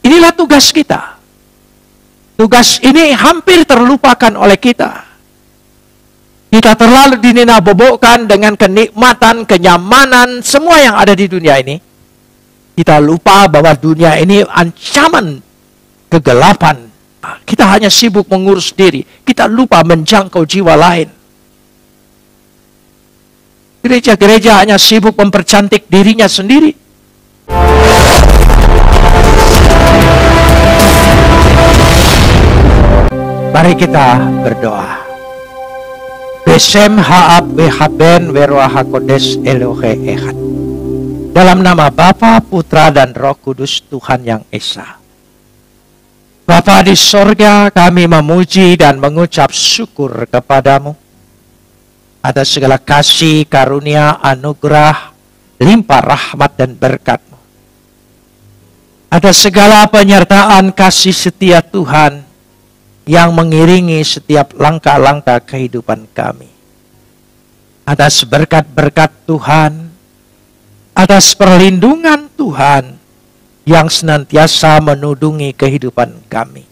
Inilah tugas kita. Tugas ini hampir terlupakan oleh kita. Kita terlalu dinina-bobokkan dengan kenikmatan, kenyamanan, semua yang ada di dunia ini. Kita lupa bahwa dunia ini ancaman kegelapan. Kita hanya sibuk mengurus diri. Kita lupa menjangkau jiwa lain. Gereja-gereja hanya sibuk mempercantik dirinya sendiri. Mari kita berdoa. Besem haab behaben weroah hakodes Elohe Echad. Dalam nama Bapa, Putra, dan Roh Kudus Tuhan yang Esa. Bapa di sorga, kami memuji dan mengucap syukur kepadamu atas segala kasih, karunia, anugerah, limpah rahmat dan berkat-Mu. Atas segala penyertaan kasih setia Tuhan yang mengiringi setiap langkah-langkah kehidupan kami. Atas berkat-berkat Tuhan, atas perlindungan Tuhan yang senantiasa menudungi kehidupan kami.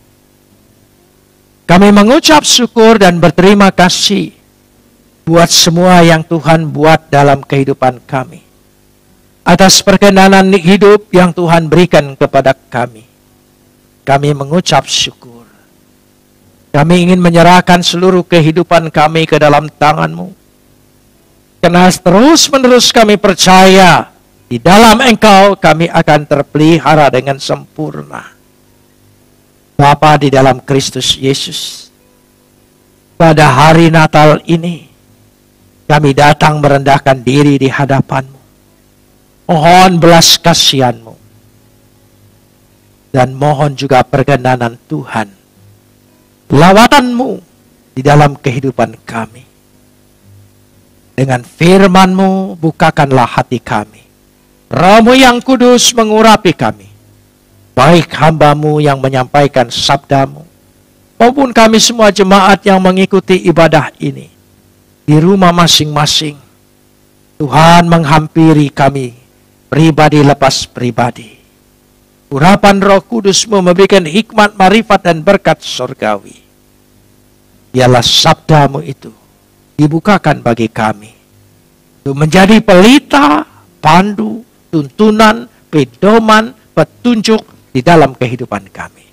Kami mengucap syukur dan berterima kasih buat semua yang Tuhan buat dalam kehidupan kami. Atas perkenanan hidup yang Tuhan berikan kepada kami. Kami mengucap syukur. Kami ingin menyerahkan seluruh kehidupan kami ke dalam tangan-Mu. Karena terus-menerus kami percaya di dalam Engkau kami akan terpelihara dengan sempurna. Bapa di dalam Kristus Yesus. Pada hari Natal ini, kami datang merendahkan diri di hadapan-Mu. Mohon belas kasihan-Mu. Dan mohon juga perkenanan Tuhan. Lawatan-Mu di dalam kehidupan kami. Dengan firman-Mu bukakanlah hati kami. Roh-Mu yang kudus mengurapi kami. Baik hamba-Mu yang menyampaikan sabda-Mu, maupun kami semua jemaat yang mengikuti ibadah ini. Di rumah masing-masing, Tuhan menghampiri kami, pribadi lepas pribadi. Urapan Roh Kudus-Mu memberikan hikmat, marifat, dan berkat surgawi. Biarlah sabda-Mu itu dibukakan bagi kami, untuk menjadi pelita, pandu, tuntunan, pedoman, petunjuk di dalam kehidupan kami.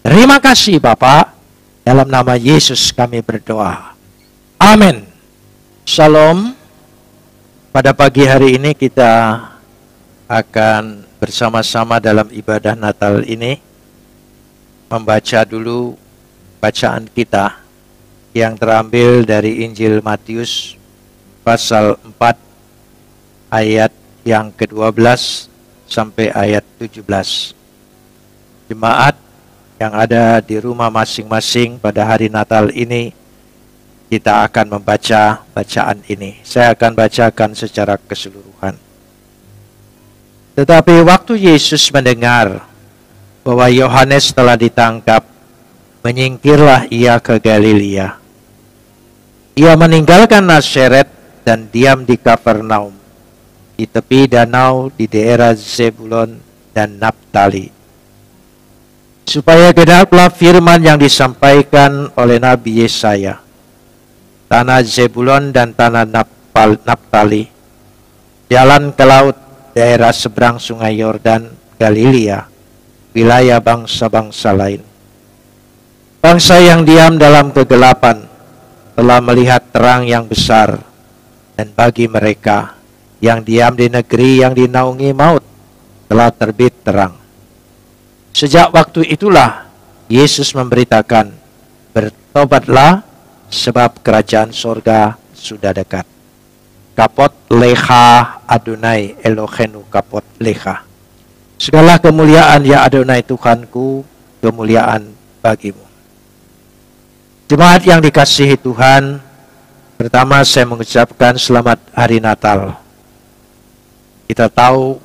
Terima kasih Bapa, dalam nama Yesus kami berdoa. Amin. Shalom. Pada pagi hari ini kita akan bersama-sama dalam ibadah Natal ini membaca dulu bacaan kita yang terambil dari Injil Matius pasal 4 ayat yang ke-12 sampai ayat 17. Jemaat yang ada di rumah masing-masing pada hari Natal ini, kita akan membaca bacaan ini. Saya akan bacakan secara keseluruhan. Tetapi waktu Yesus mendengar bahwa Yohanes telah ditangkap, menyingkirlah ia ke Galilea. Ia meninggalkan Nazaret dan diam di Kapernaum, di tepi danau di daerah Zebulon dan Naphtali, supaya genaplah firman yang disampaikan oleh Nabi Yesaya. Tanah Zebulon dan tanah Naphtali, jalan ke laut, daerah seberang sungai Yordan, Galilea, wilayah bangsa-bangsa lain. Bangsa yang diam dalam kegelapan telah melihat terang yang besar, dan bagi mereka yang diam di negeri yang dinaungi maut telah terbit terang. Sejak waktu itulah Yesus memberitakan, bertobatlah sebab kerajaan sorga sudah dekat. Kapot leha Adonai Elohenu kapot leha. Segala kemuliaan ya Adonai Tuhanku, kemuliaan bagimu. Jemaat yang dikasihi Tuhan, pertama saya mengucapkan selamat hari Natal. Kita tahu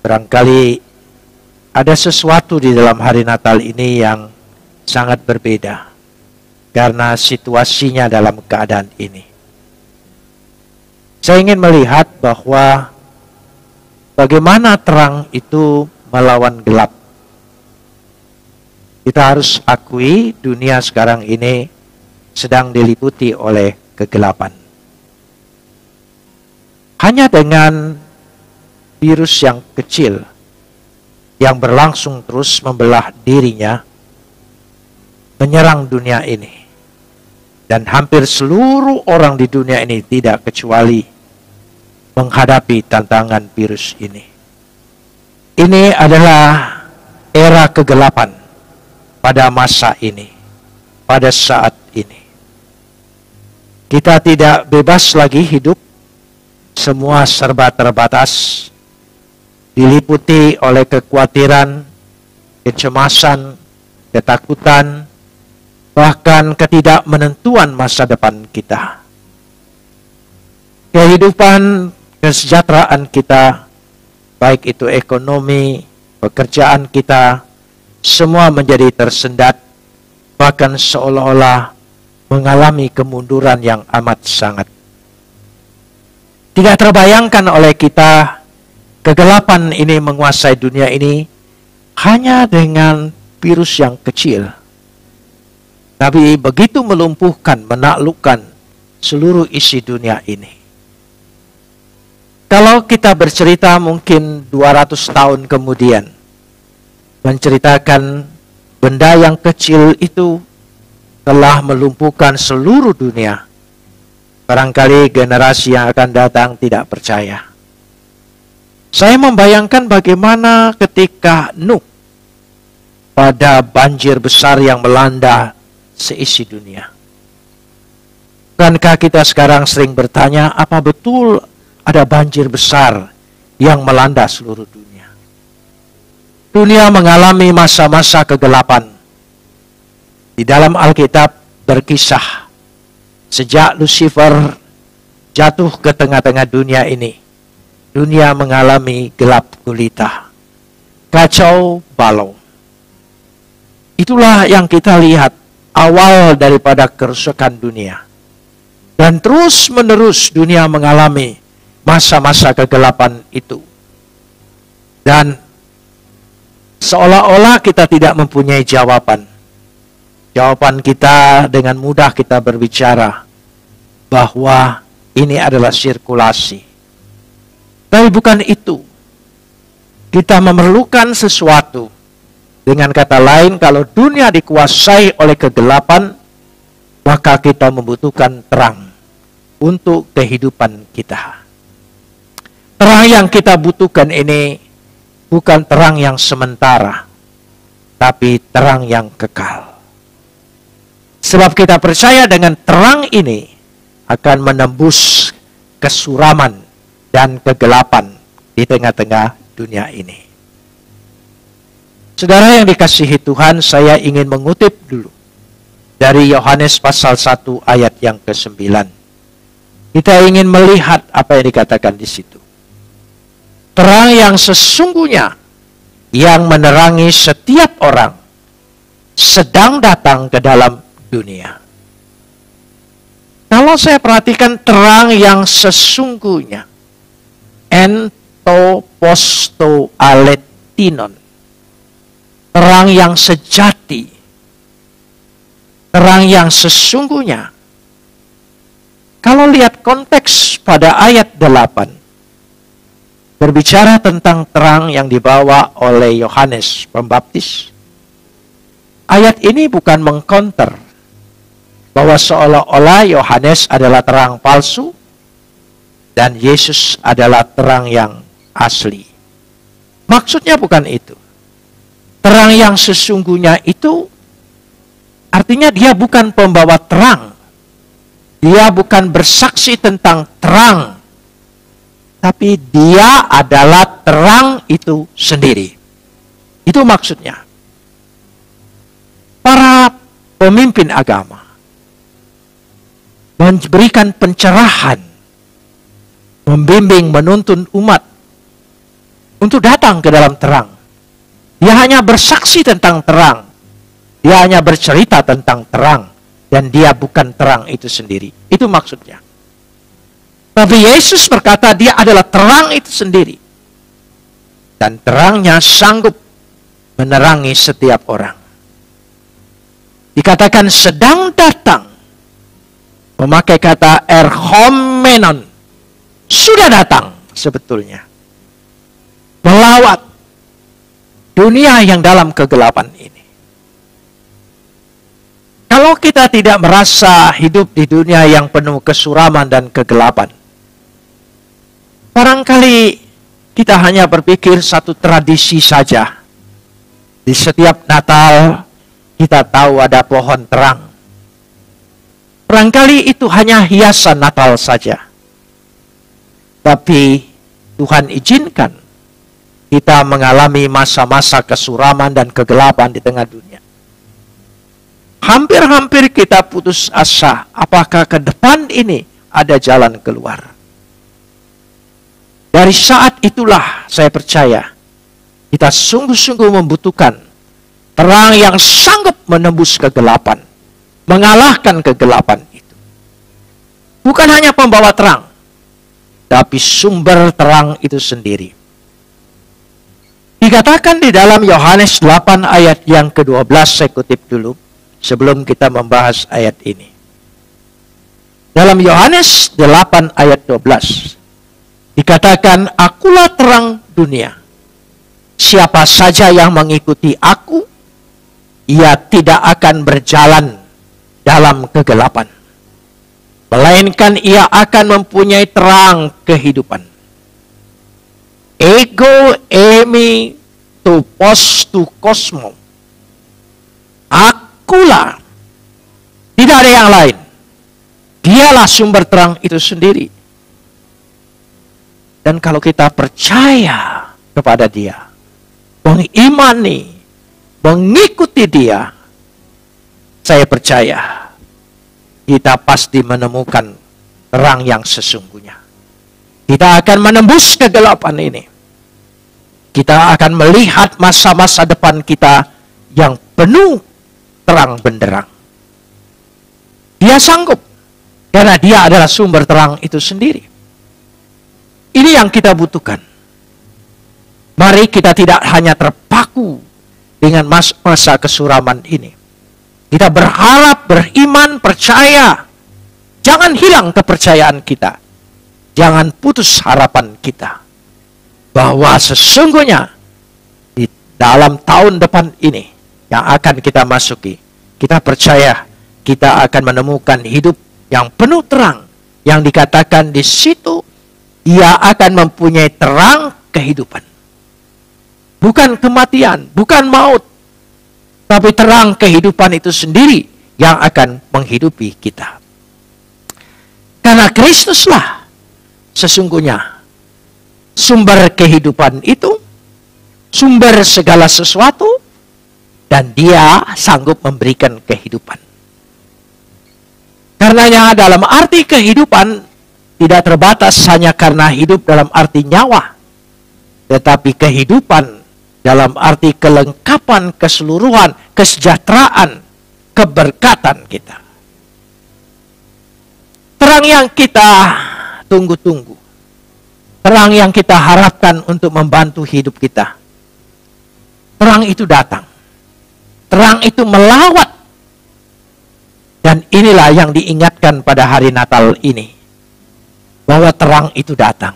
barangkali ada sesuatu di dalam hari Natal ini yang sangat berbeda karena situasinya dalam keadaan ini. Saya ingin melihat bahwa bagaimana terang itu melawan gelap. Kita harus akui dunia sekarang ini sedang diliputi oleh kegelapan. Hanya dengan virus yang kecil yang berlangsung terus membelah dirinya, menyerang dunia ini. Dan hampir seluruh orang di dunia ini tidak kecuali menghadapi tantangan virus ini. Ini adalah era kegelapan pada masa ini, pada saat ini. Kita tidak bebas lagi hidup, semua serba terbatas, diliputi oleh kekhawatiran, kecemasan, ketakutan, bahkan ketidakmenentuan masa depan kita. Kehidupan, kesejahteraan kita, baik itu ekonomi, pekerjaan kita, semua menjadi tersendat, bahkan seolah-olah mengalami kemunduran yang amat sangat. Tidak terbayangkan oleh kita, kegelapan ini menguasai dunia ini hanya dengan virus yang kecil. Tapi begitu melumpuhkan, menaklukkan seluruh isi dunia ini. Kalau kita bercerita mungkin 200 tahun kemudian, menceritakan benda yang kecil itu telah melumpuhkan seluruh dunia, barangkali generasi yang akan datang tidak percaya. Saya membayangkan bagaimana ketika Nuh pada banjir besar yang melanda seisi dunia. Bukankah kita sekarang sering bertanya, apa betul ada banjir besar yang melanda seluruh dunia? Dunia mengalami masa-masa kegelapan. Di dalam Alkitab berkisah, sejak Lucifer jatuh ke tengah-tengah dunia ini, dunia mengalami gelap gulita, kacau balau. Itulah yang kita lihat awal daripada kerusakan dunia. Dan terus menerus dunia mengalami masa-masa kegelapan itu. Dan seolah-olah kita tidak mempunyai jawaban. Jawaban kita dengan mudah kita berbicara bahwa ini adalah sirkulasi. Tapi bukan itu. Kita memerlukan sesuatu. Dengan kata lain, kalau dunia dikuasai oleh kegelapan, maka kita membutuhkan terang untuk kehidupan kita. Terang yang kita butuhkan ini bukan terang yang sementara, tapi terang yang kekal. Sebab kita percaya dengan terang ini akan menembus kesuraman dan kegelapan di tengah-tengah dunia ini. Saudara yang dikasihi Tuhan, saya ingin mengutip dulu dari Yohanes pasal 1 ayat yang ke-9. Kita ingin melihat apa yang dikatakan di situ. Terang yang sesungguhnya yang menerangi setiap orang sedang datang ke dalam dunia. Kalau saya perhatikan terang yang sesungguhnya, entoposto aletinon, terang yang sejati, terang yang sesungguhnya. Kalau lihat konteks pada ayat 8, berbicara tentang terang yang dibawa oleh Yohanes Pembaptis. Ayat ini bukan mengcounter bahwa seolah-olah Yohanes adalah terang palsu dan Yesus adalah terang yang asli. Maksudnya bukan itu. Terang yang sesungguhnya itu artinya dia bukan pembawa terang. Dia bukan bersaksi tentang terang. Tapi dia adalah terang itu sendiri. Itu maksudnya. Para pemimpin agama memberikan pencerahan, membimbing, menuntun umat untuk datang ke dalam terang. Dia hanya bersaksi tentang terang. Dia hanya bercerita tentang terang. Dan dia bukan terang itu sendiri. Itu maksudnya. Tapi Yesus berkata dia adalah terang itu sendiri. Dan terangnya sanggup menerangi setiap orang. Dikatakan sedang datang. Memakai kata erhomenon. Sudah datang sebetulnya. Melawat dunia yang dalam kegelapan ini. Kalau kita tidak merasa hidup di dunia yang penuh kesuraman dan kegelapan, barangkali kita hanya berpikir satu tradisi saja. Di setiap Natal kita tahu ada pohon terang. Barangkali itu hanya hiasan Natal saja. Tapi Tuhan izinkan kita mengalami masa-masa kesuraman dan kegelapan di tengah dunia. Hampir-hampir kita putus asa, apakah ke depan ini ada jalan keluar. Dari saat itulah saya percaya, kita sungguh-sungguh membutuhkan terang yang sanggup menembus kegelapan, mengalahkan kegelapan itu. Bukan hanya pembawa terang, tapi sumber terang itu sendiri. Dikatakan di dalam Yohanes 8 ayat yang ke-12, saya kutip dulu, sebelum kita membahas ayat ini. Dalam Yohanes 8 ayat 12, dikatakan, akulah terang dunia. Siapa saja yang mengikuti aku, ia tidak akan berjalan dalam kegelapan, melainkan ia akan mempunyai terang kehidupan. Ego emi tu postu kosmo. Akulah, tidak ada yang lain. Dialah sumber terang itu sendiri. Dan kalau kita percaya kepada Dia, mengimani, mengikuti Dia, saya percaya kita pasti menemukan terang yang sesungguhnya. Kita akan menembus kegelapan ini. Kita akan melihat masa-masa depan kita yang penuh terang benderang. Dia sanggup, karena Dia adalah sumber terang itu sendiri. Ini yang kita butuhkan. Mari kita tidak hanya terpaku dengan masa kesuraman ini. Kita berharap, beriman, percaya. Jangan hilang kepercayaan kita. Jangan putus harapan kita. Bahwa sesungguhnya di dalam tahun depan ini yang akan kita masuki, kita percaya kita akan menemukan hidup yang penuh terang. Yang dikatakan di situ, ia akan mempunyai terang kehidupan. Bukan kematian, bukan maut. Tapi terang kehidupan itu sendiri yang akan menghidupi kita. Karena Kristuslah sesungguhnya sumber kehidupan itu, sumber segala sesuatu, dan Dia sanggup memberikan kehidupan. Karenanya dalam arti kehidupan tidak terbatas hanya karena hidup dalam arti nyawa, tetapi kehidupan dalam arti kelengkapan, keseluruhan, kesejahteraan, keberkatan kita. Terang yang kita tunggu-tunggu. Terang yang kita harapkan untuk membantu hidup kita. Terang itu datang. Terang itu melawat. Dan inilah yang diingatkan pada hari Natal ini. Bahwa terang itu datang.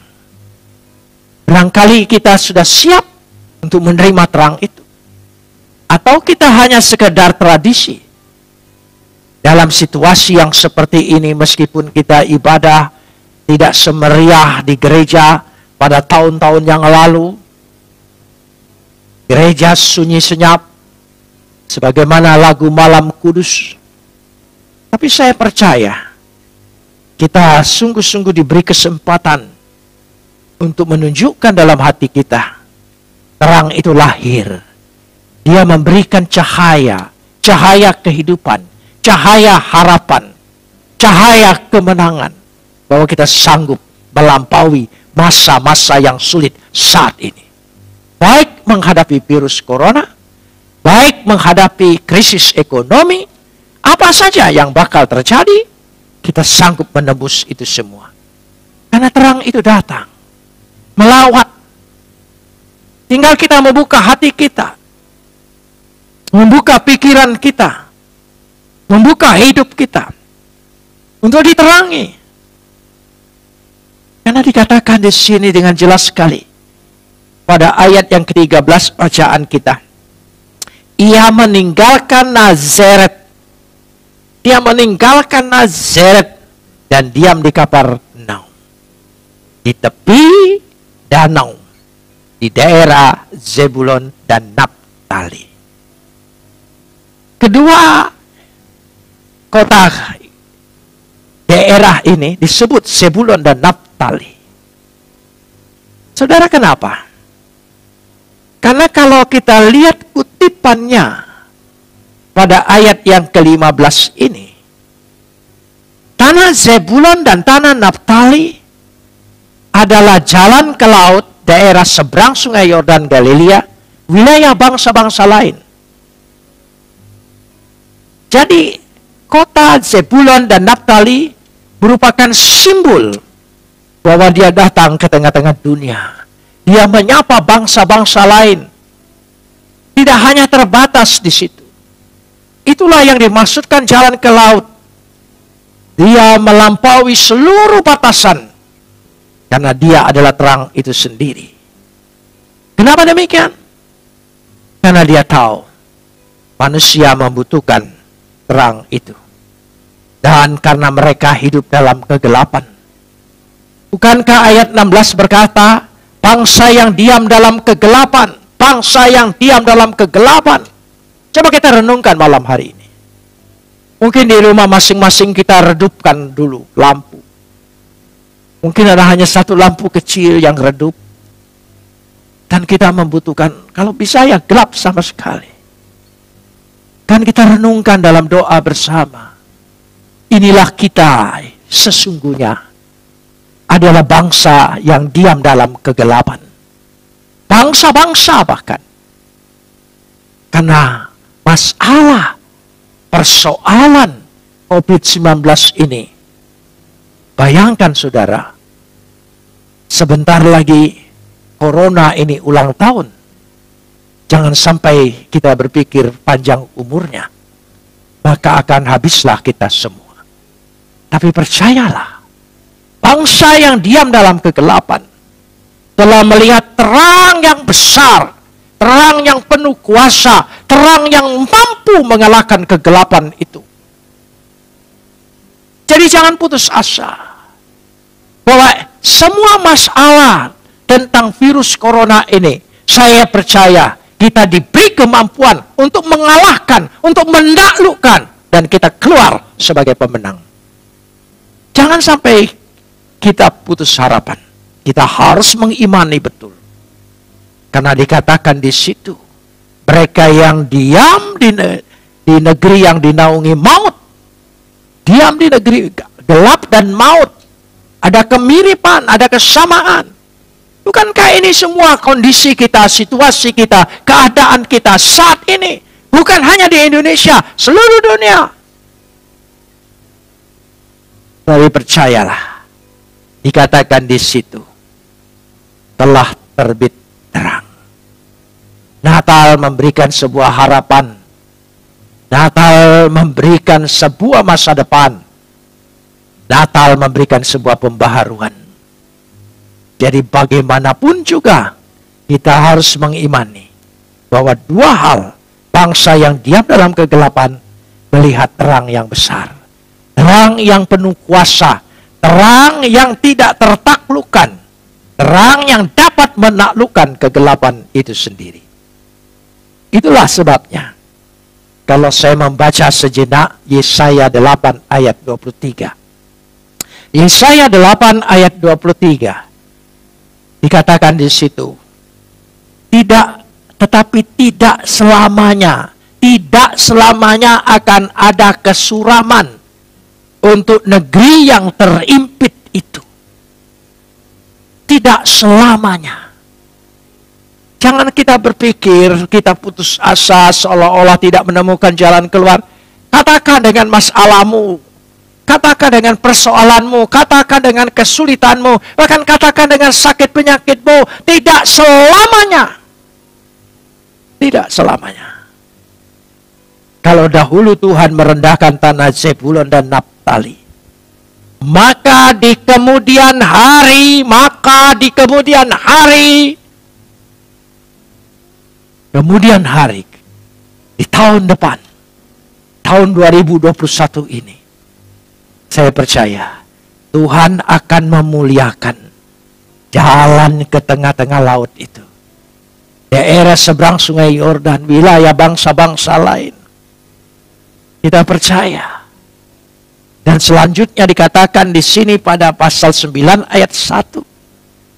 Barangkali kita sudah siap untuk menerima terang itu. Atau kita hanya sekedar tradisi. Dalam situasi yang seperti ini, meskipun kita ibadah tidak semeriah di gereja pada tahun-tahun yang lalu. Gereja sunyi senyap, sebagaimana lagu Malam Kudus. Tapi saya percaya, kita sungguh-sungguh diberi kesempatan untuk menunjukkan dalam hati kita, terang itu lahir. Dia memberikan cahaya, cahaya kehidupan, cahaya harapan, cahaya kemenangan. Bahwa kita sanggup melampaui masa-masa yang sulit saat ini. Baik menghadapi virus corona, baik menghadapi krisis ekonomi, apa saja yang bakal terjadi, kita sanggup menembus itu semua. Karena terang itu datang, melawat. Tinggal kita membuka hati kita, membuka pikiran kita, membuka hidup kita untuk diterangi. Karena dikatakan di sini dengan jelas sekali pada ayat yang ke-13 bacaan kita. Ia meninggalkan Nazaret. Dia meninggalkan Nazaret dan diam di Kapernaum, di tepi danau, di daerah Zebulon dan Naftali. Kedua kota daerah ini disebut Zebulon dan Naftali. Saudara, kenapa? Karena kalau kita lihat kutipannya pada ayat yang ke-15 ini, tanah Zebulon dan tanah Naftali adalah jalan ke laut, daerah seberang sungai Yordan Galilea, wilayah bangsa-bangsa lain. Jadi, kota Zebulon dan Naftali merupakan simbol bahwa dia datang ke tengah-tengah dunia. Dia menyapa bangsa-bangsa lain. Tidak hanya terbatas di situ. Itulah yang dimaksudkan jalan ke laut. Dia melampaui seluruh batasan. Karena dia adalah terang itu sendiri. Kenapa demikian? Karena dia tahu manusia membutuhkan terang itu. Dan karena mereka hidup dalam kegelapan. Bukankah ayat 16 berkata, bangsa yang diam dalam kegelapan, bangsa yang diam dalam kegelapan. Coba kita renungkan malam hari ini. Mungkin di rumah masing-masing kita redupkan dulu lampu. Mungkin ada hanya satu lampu kecil yang redup. Dan kita membutuhkan, kalau bisa ya gelap sama sekali. Dan kita renungkan dalam doa bersama. Inilah kita sesungguhnya adalah bangsa yang diam dalam kegelapan. Bangsa-bangsa bahkan. Karena masalah, persoalan COVID-19 ini. Bayangkan saudara, sebentar lagi corona ini ulang tahun. Jangan sampai kita berpikir panjang umurnya. Maka akan habislah kita semua. Tapi percayalah, bangsa yang diam dalam kegelapan telah melihat terang yang besar, terang yang penuh kuasa, terang yang mampu mengalahkan kegelapan itu. Jadi jangan putus asa bahwa semua masalah tentang virus corona ini, saya percaya kita diberi kemampuan untuk mengalahkan, untuk menaklukkan, dan kita keluar sebagai pemenang. Jangan sampai kita putus harapan. Kita harus mengimani betul. Karena dikatakan di situ, mereka yang diam di negeri yang dinaungi maut, diam di negeri gelap dan maut, ada kemiripan, ada kesamaan. Bukankah ini semua kondisi kita, situasi kita, keadaan kita saat ini? Bukan hanya di Indonesia, seluruh dunia. Tapi percayalah, dikatakan di situ, telah terbit terang. Natal memberikan sebuah harapan. Natal memberikan sebuah masa depan. Natal memberikan sebuah pembaharuan. Jadi bagaimanapun juga, kita harus mengimani bahwa dua hal, bangsa yang diam dalam kegelapan melihat terang yang besar. Terang yang penuh kuasa, terang yang tidak tertaklukkan, terang yang dapat menaklukkan kegelapan itu sendiri. Itulah sebabnya, kalau saya membaca sejenak Yesaya 8 ayat 23. Yesaya 8 ayat 23. Dikatakan di situ, tetapi tidak selamanya akan ada kesuraman untuk negeri yang terimpit itu. Tidak selamanya. Jangan kita berpikir, kita putus asa seolah-olah tidak menemukan jalan keluar. Katakan dengan masalahmu, katakan dengan persoalanmu, katakan dengan kesulitanmu, bahkan katakan dengan sakit penyakitmu. Tidak selamanya. Tidak selamanya. Kalau dahulu Tuhan merendahkan tanah Zebulon dan Naftali, maka di kemudian hari, di tahun depan, tahun 2021 ini, saya percaya Tuhan akan memuliakan jalan ke tengah-tengah laut itu. Daerah seberang sungai Yordan, wilayah bangsa-bangsa lain. Kita percaya. Dan selanjutnya dikatakan di sini pada pasal 9 ayat 1.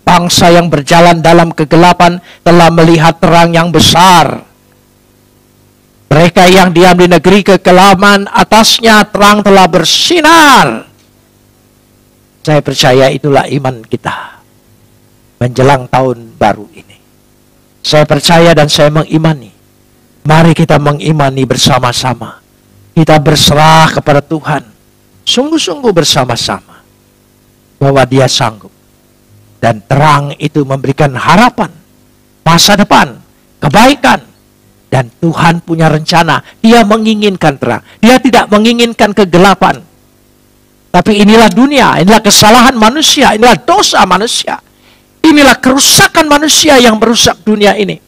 Bangsa yang berjalan dalam kegelapan telah melihat terang yang besar. Mereka yang diam di negeri kekelaman, atasnya terang telah bersinar. Saya percaya itulah iman kita menjelang tahun baru ini. Saya percaya dan saya mengimani. Mari kita mengimani bersama-sama. Kita berserah kepada Tuhan. Sungguh-sungguh bersama-sama. Bahwa Dia sanggup. Dan terang itu memberikan harapan. Masa depan. Kebaikan. Dan Tuhan punya rencana. Dia menginginkan terang. Dia tidak menginginkan kegelapan. Tapi inilah dunia. Inilah kesalahan manusia. Inilah dosa manusia. Inilah kerusakan manusia yang merusak dunia ini.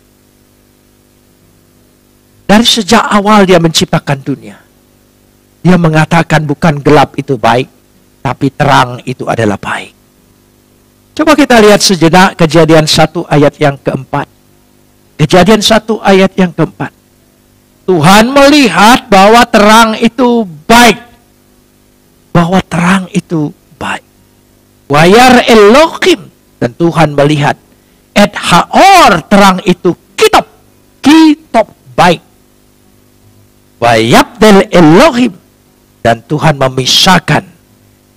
Dari sejak awal Dia menciptakan dunia. Dia mengatakan bukan gelap itu baik, tapi terang itu adalah baik. Coba kita lihat sejenak Kejadian 1 ayat yang keempat. Kejadian 1 ayat yang keempat. Tuhan melihat bahwa terang itu baik. Bahwa terang itu baik. Wayar Elohim. Dan Tuhan melihat. Et haor, terang itu kitab. Kitab baik. Wayabdel Elohim. Dan Tuhan memisahkan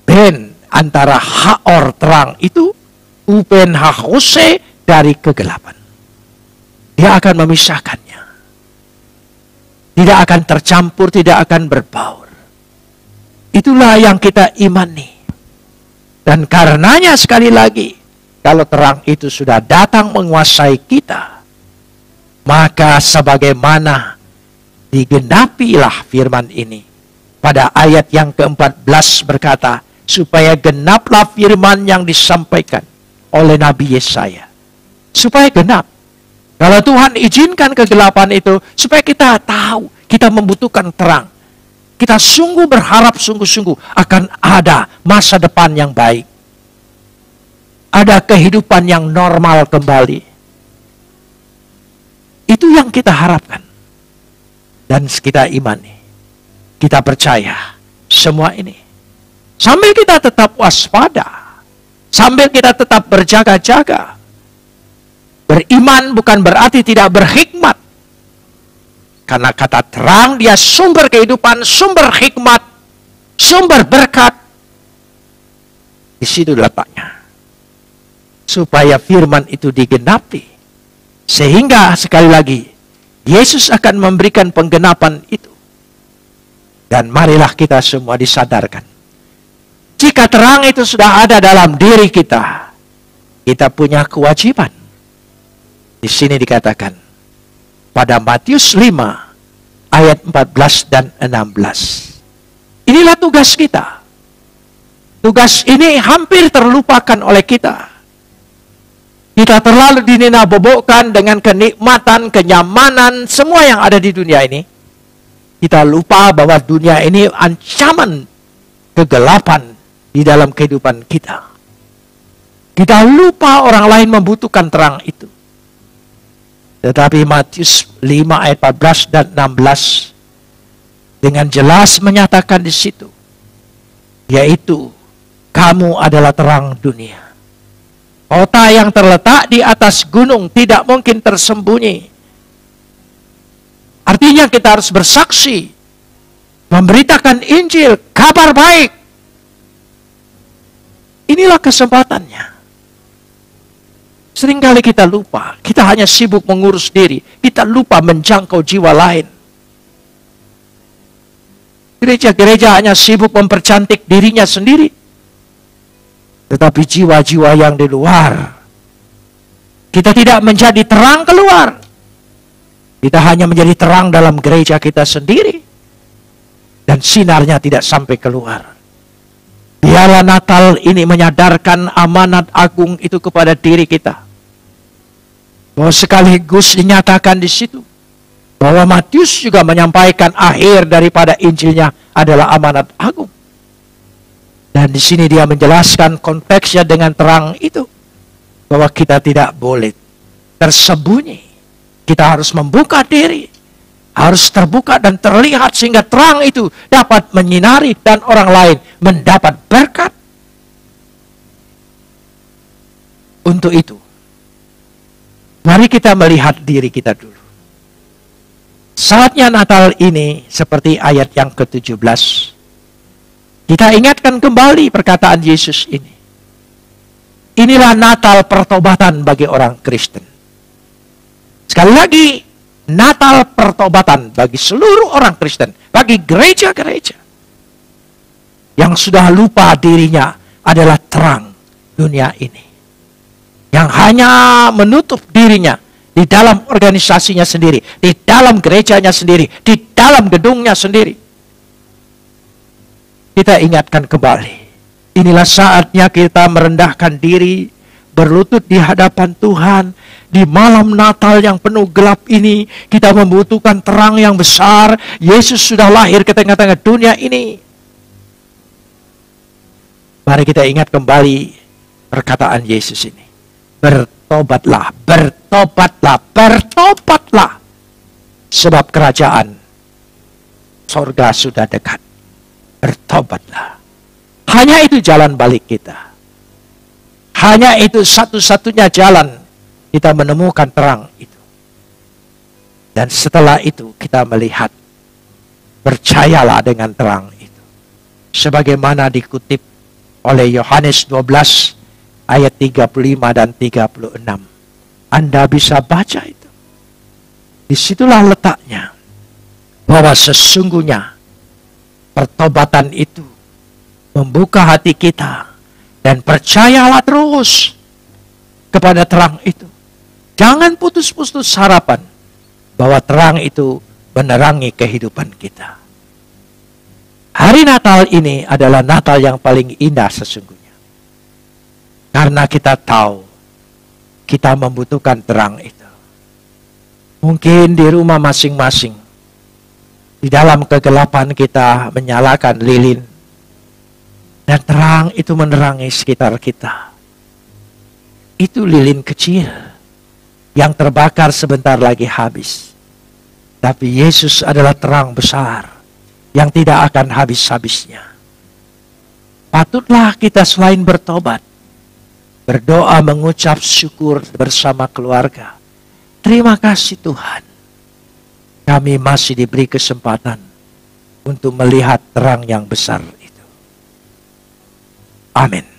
ben antara haor terang itu uben hahose dari kegelapan. Dia akan memisahkannya. Tidak akan tercampur, tidak akan berbaur. Itulah yang kita imani. Dan karenanya sekali lagi, kalau terang itu sudah datang menguasai kita, maka sebagaimana digenapilah firman ini. Pada ayat yang ke-14 berkata, supaya genaplah firman yang disampaikan oleh Nabi Yesaya. Supaya genap. Kalau Tuhan izinkan kegelapan itu, supaya kita tahu, kita membutuhkan terang. Kita sungguh berharap, sungguh-sungguh akan ada masa depan yang baik. Ada kehidupan yang normal kembali. Itu yang kita harapkan. Dan kita imani. Kita percaya semua ini. Sambil kita tetap waspada. Sambil kita tetap berjaga-jaga. Beriman bukan berarti tidak berhikmat. Karena kata terang dia sumber kehidupan, sumber hikmat, sumber berkat. Di situ letaknya. Supaya firman itu digenapi. Sehingga sekali lagi, Yesus akan memberikan penggenapan itu. Dan marilah kita semua disadarkan. Jika terang itu sudah ada dalam diri kita, kita punya kewajiban. Di sini dikatakan, pada Matius 5, ayat 14 dan 16. Inilah tugas kita. Tugas ini hampir terlupakan oleh kita. Kita terlalu dinina-bobokkan dengan kenikmatan, kenyamanan, semua yang ada di dunia ini. Kita lupa bahwa dunia ini ancaman kegelapan di dalam kehidupan kita. Kita lupa orang lain membutuhkan terang itu. Tetapi Matius 5 ayat 14 dan 16 dengan jelas menyatakan di situ, yaitu kamu adalah terang dunia. Kota yang terletak di atas gunung tidak mungkin tersembunyi. Artinya kita harus bersaksi, memberitakan Injil, kabar baik. Inilah kesempatannya. Seringkali kita lupa, kita hanya sibuk mengurus diri, kita lupa menjangkau jiwa lain. Gereja-gereja hanya sibuk mempercantik dirinya sendiri. Tetapi jiwa-jiwa yang di luar, kita tidak menjadi terang keluar. Kita hanya menjadi terang dalam gereja kita sendiri. dan sinarnya tidak sampai keluar. Biarlah Natal ini menyadarkan amanat agung itu kepada diri kita. Bahwa sekaligus dinyatakan di situ bahwa Matius juga menyampaikan akhir daripada Injilnya adalah amanat agung. Dan di sini dia menjelaskan konteksnya dengan terang itu. Bahwa kita tidak boleh tersembunyi. Kita harus membuka diri. Harus terbuka dan terlihat sehingga terang itu dapat menyinari dan orang lain mendapat berkat. Untuk itu, mari kita melihat diri kita dulu. Saatnya Natal ini seperti ayat yang ke-17. Kita ingatkan kembali perkataan Yesus ini. Inilah Natal pertobatan bagi orang Kristen. Sekali lagi, Natal pertobatan bagi seluruh orang Kristen, bagi gereja-gereja yang sudah lupa dirinya adalah terang dunia ini, yang hanya menutup dirinya di dalam organisasinya sendiri, di dalam gerejanya sendiri, di dalam gedungnya sendiri. Kita ingatkan kembali, inilah saatnya kita merendahkan diri, berlutut di hadapan Tuhan. Di malam Natal yang penuh gelap ini, kita membutuhkan terang yang besar. Yesus sudah lahir ke tengah-tengah dunia ini. Mari kita ingat kembali perkataan Yesus ini. Bertobatlah, bertobatlah, bertobatlah. Sebab kerajaan sorga sudah dekat. Bertobatlah. Hanya itu jalan balik kita. Hanya itu satu-satunya jalan kita menemukan terang itu. Dan setelah itu kita melihat, percayalah dengan terang itu. Sebagaimana dikutip oleh Yohanes 12 ayat 35 dan 36. Anda bisa baca itu. Disitulah letaknya. Bahwa sesungguhnya pertobatan itu membuka hati kita. Dan percayalah terus kepada terang itu. Jangan putus-putus harapan bahwa terang itu menerangi kehidupan kita. Hari Natal ini adalah Natal yang paling indah sesungguhnya. Karena kita tahu kita membutuhkan terang itu. Mungkin di rumah masing-masing, di dalam kegelapan kita menyalakan lilin. Dan terang itu menerangi sekitar kita. Itu lilin kecil yang terbakar sebentar lagi habis. Tapi Yesus adalah terang besar yang tidak akan habis-habisnya. Patutlah kita selain bertobat, berdoa mengucap syukur bersama keluarga. Terima kasih Tuhan. Kami masih diberi kesempatan untuk melihat terang yang besar itu. Amin.